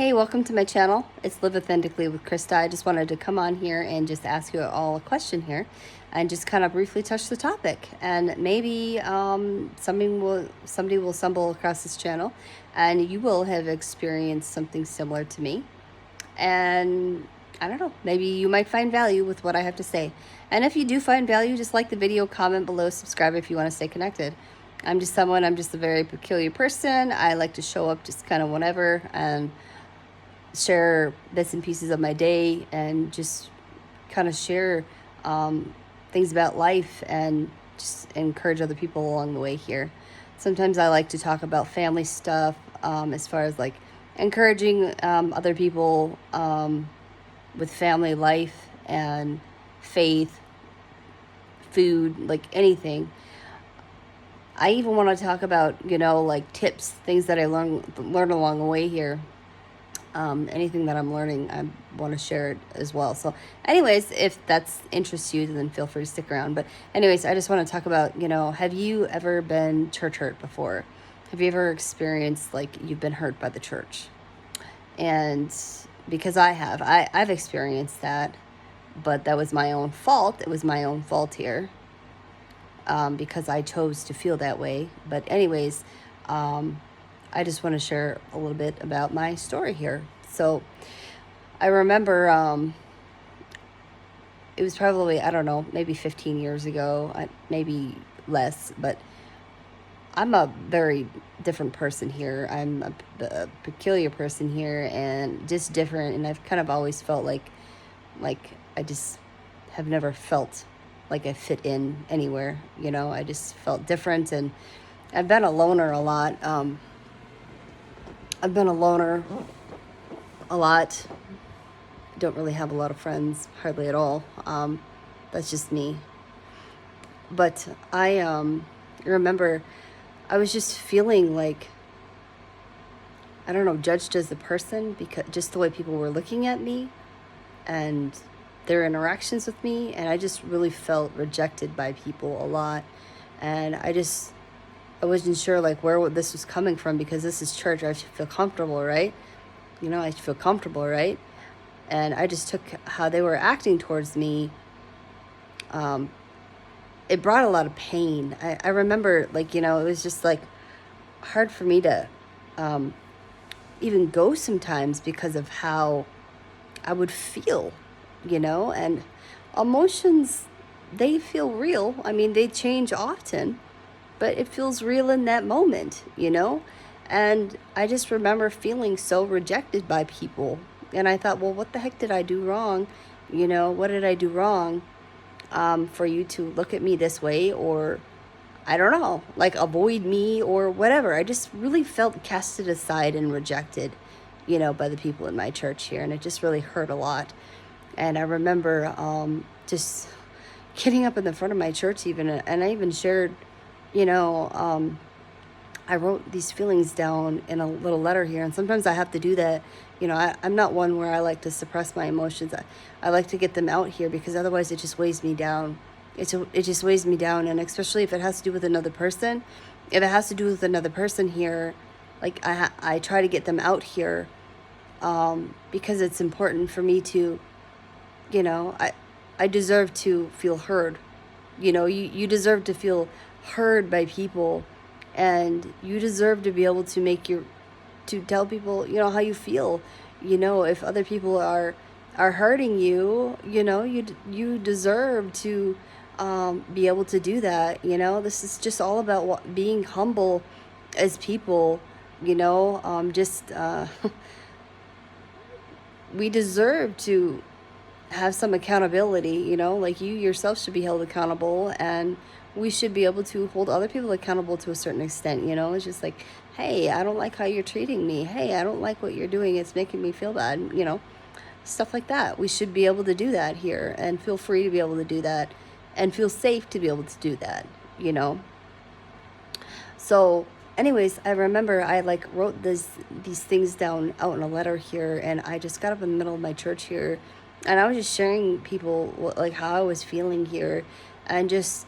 Hey, welcome to my channel. It's Live Authentically with Krista. I just wanted to come on here and just ask you all a question here and just kind of briefly touch the topic. And maybe somebody will stumble across this channel and you will have experienced something similar to me. And I don't know, maybe you might find value with what I have to say. And if you do find value, just like the video, comment below, subscribe if you want to stay connected. I'm just a very peculiar person. I like to show up just kind of whenever and share bits and pieces of my day and just kind of share things about life and just encourage other people along the way here. Sometimes I like to talk about family stuff, as far as like encouraging other people with family life and faith, food, like anything. I even want to talk about, like tips, things that I learn along the way here. Anything that I'm learning, I want to share it as well. So anyways, if that's interests you, then feel free to stick around. But anyways, I just want to talk about, have you ever been church hurt before? Have you ever experienced like you've been hurt by the church? And because I've experienced that, but that was my own fault. It was my own fault here, because I chose to feel that way. But anyways, I just want to share a little bit about my story here. So I remember it was probably, I don't know, maybe 15 years ago, maybe less, but I'm a very different person here. I'm a peculiar person here and just different. And I've kind of always felt like I just have never felt like I fit in anywhere. I just felt different, and I've been a loner a lot. I've been a loner a lot. Don't really have a lot of friends, hardly at all. That's just me. But I remember I was just feeling like, I don't know, judged as a person, because just the way people were looking at me and their interactions with me. And I just really felt rejected by people a lot. And I wasn't sure like where this was coming from, because this is church. I should feel comfortable, right? I should feel comfortable, right? And I just took how they were acting towards me. It brought a lot of pain. I remember, like, it was just like hard for me to even go sometimes, because of how I would feel, and emotions, they feel real. I mean, they change often, but it feels real in that moment, And I just remember feeling so rejected by people. And I thought, well, what the heck did I do wrong? What did I do wrong for you to look at me this way? Or, I don't know, like avoid me or whatever. I just really felt casted aside and rejected, by the people in my church here. And it just really hurt a lot. And I remember just getting up in the front of my church even, and I even shared, I wrote these feelings down in a little letter here. And sometimes I have to do that. I'm not one where I like to suppress my emotions. I like to get them out here, because otherwise it just weighs me down. It just weighs me down. And especially if it has to do with another person. If it has to do with another person here, like I try to get them out here, because it's important for me to, I deserve to feel heard. You deserve to feel heard by people, and you deserve to be able to to tell people, how you feel. If other people are hurting you, you deserve to be able to do that. This is just all about being humble as people. Just we deserve to have some accountability, like you yourself should be held accountable, and we should be able to hold other people accountable to a certain extent. It's just like, hey, I don't like how you're treating me. Hey, I don't like what you're doing. It's making me feel bad, stuff like that. We should be able to do that here, and feel free to be able to do that, and feel safe to be able to do that, So anyways, I remember I like wrote these things down out in a letter here, and I just got up in the middle of my church here, and I was just sharing people like how I was feeling here, and just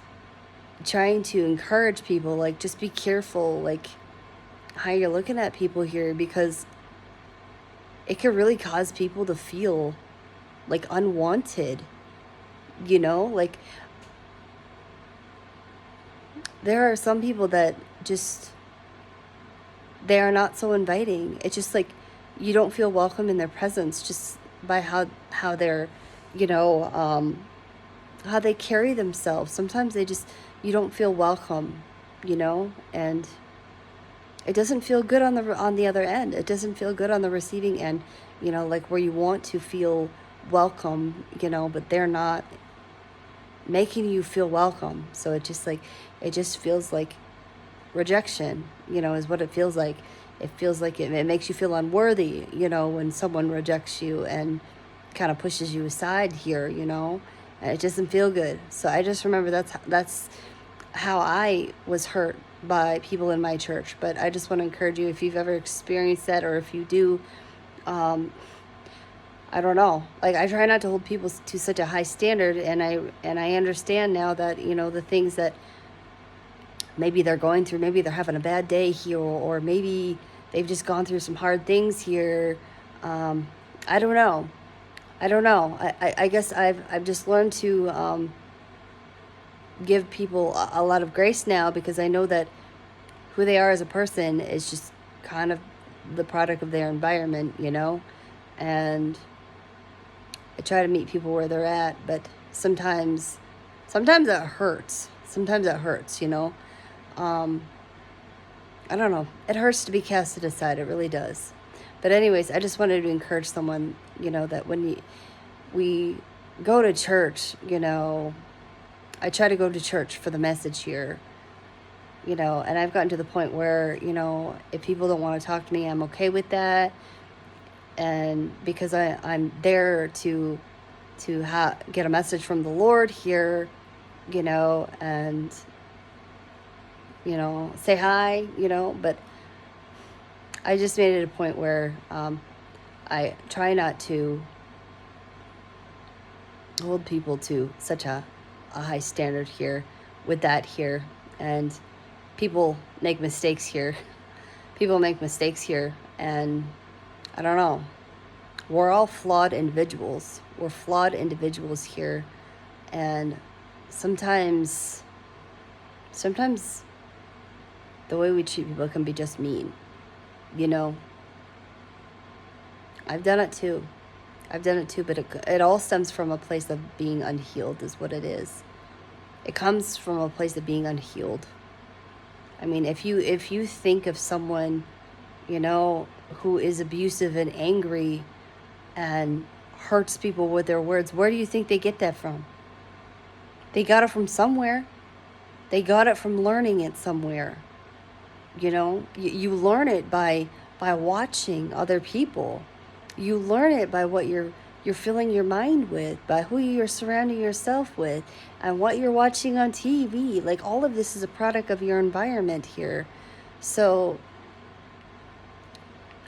trying to encourage people, like, just be careful, like, how you're looking at people here, because it can really cause people to feel like unwanted, you know? Like, there are some people that just, they are not so inviting. It's just like you don't feel welcome in their presence just by how they're, you know, how they carry themselves. Sometimes they just, you don't feel welcome, you know, and it doesn't feel good on the other end. It doesn't feel good on the receiving end, you know, like where you want to feel welcome, you know, but they're not making you feel welcome. So it just like, it just feels like rejection, you know, is what it feels like. It feels like it makes you feel unworthy, you know, when someone rejects you and kind of pushes you aside here, you know, and it doesn't feel good. So I just remember that's how I was hurt by people in my church. But I just want to encourage you, if you've ever experienced that, or if you do, I don't know. Like, I try not to hold people to such a high standard, and I understand now that, you know, the things that maybe they're going through, maybe they're having a bad day here, or maybe they've just gone through some hard things here. I don't know. I don't know. I guess I've just learned to give people a lot of grace now, because I know that who they are as a person is just kind of the product of their environment, you know? And I try to meet people where they're at, but sometimes it hurts. Sometimes it hurts, you know? I don't know. It hurts to be casted aside. It really does. But anyways, I just wanted to encourage someone, you know, that when we go to church, you know, I try to go to church for the message here, you know, and I've gotten to the point where, you know, if people don't want to talk to me, I'm okay with that. And because I'm there to get a message from the Lord here, you know, and, you know, say hi, you know, but I just made it a point where I try not to hold people to such a high standard here with that here. And people make mistakes here. People make mistakes here. And I don't know. We're all flawed individuals. We're flawed individuals here. And sometimes the way we treat people can be just mean. You know, I've done it too. But it all stems from a place of being unhealed, is what it is. It comes from a place of being unhealed. I mean, if you think of someone, you know, who is abusive and angry and hurts people with their words, where do you think they get that from? They got it from somewhere. They got it from learning it somewhere. You know, you learn it by watching other people. You learn it by what you're filling your mind with, by who you're surrounding yourself with, and what you're watching on TV. Like, all of this is a product of your environment here. So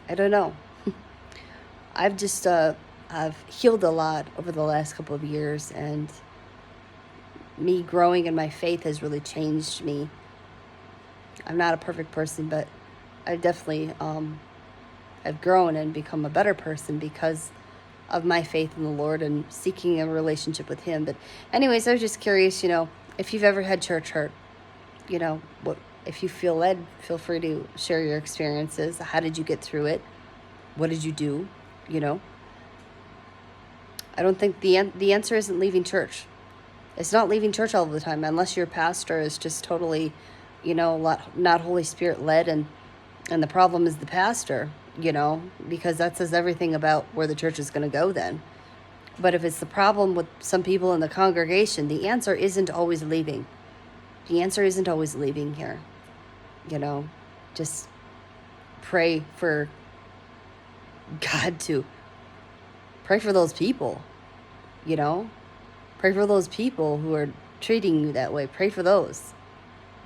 I don't know. I've just I've healed a lot over the last couple of years, and me growing in my faith has really changed me. I'm not a perfect person, but I definitely I've grown and become a better person because of my faith in the Lord and seeking a relationship with Him. But anyways, I was just curious, you know, if you've ever had church hurt, you know, what if you feel led, feel free to share your experiences. How did you get through it? What did you do? You know, I don't think the answer isn't leaving church. It's not leaving church all the time, unless your pastor is just totally, you know, not Holy Spirit led, and the problem is the pastor, you know, because that says everything about where the church is going to go then. But if it's the problem with some people in the congregation, the answer isn't always leaving. The answer isn't always leaving here. You know, just pray for God to pray for those people, you know, pray for those people who are treating you that way. Pray for those,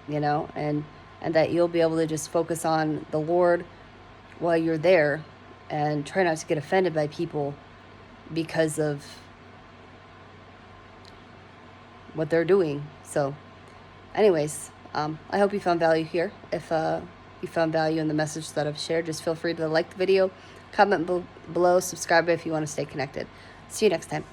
you know, and that you'll be able to just focus on the Lord while you're there, and try not to get offended by people because of what they're doing. So anyways, I hope you found value here. If you found value in the message that I've shared, just feel free to like the video, comment below, subscribe if you want to stay connected. See you next time.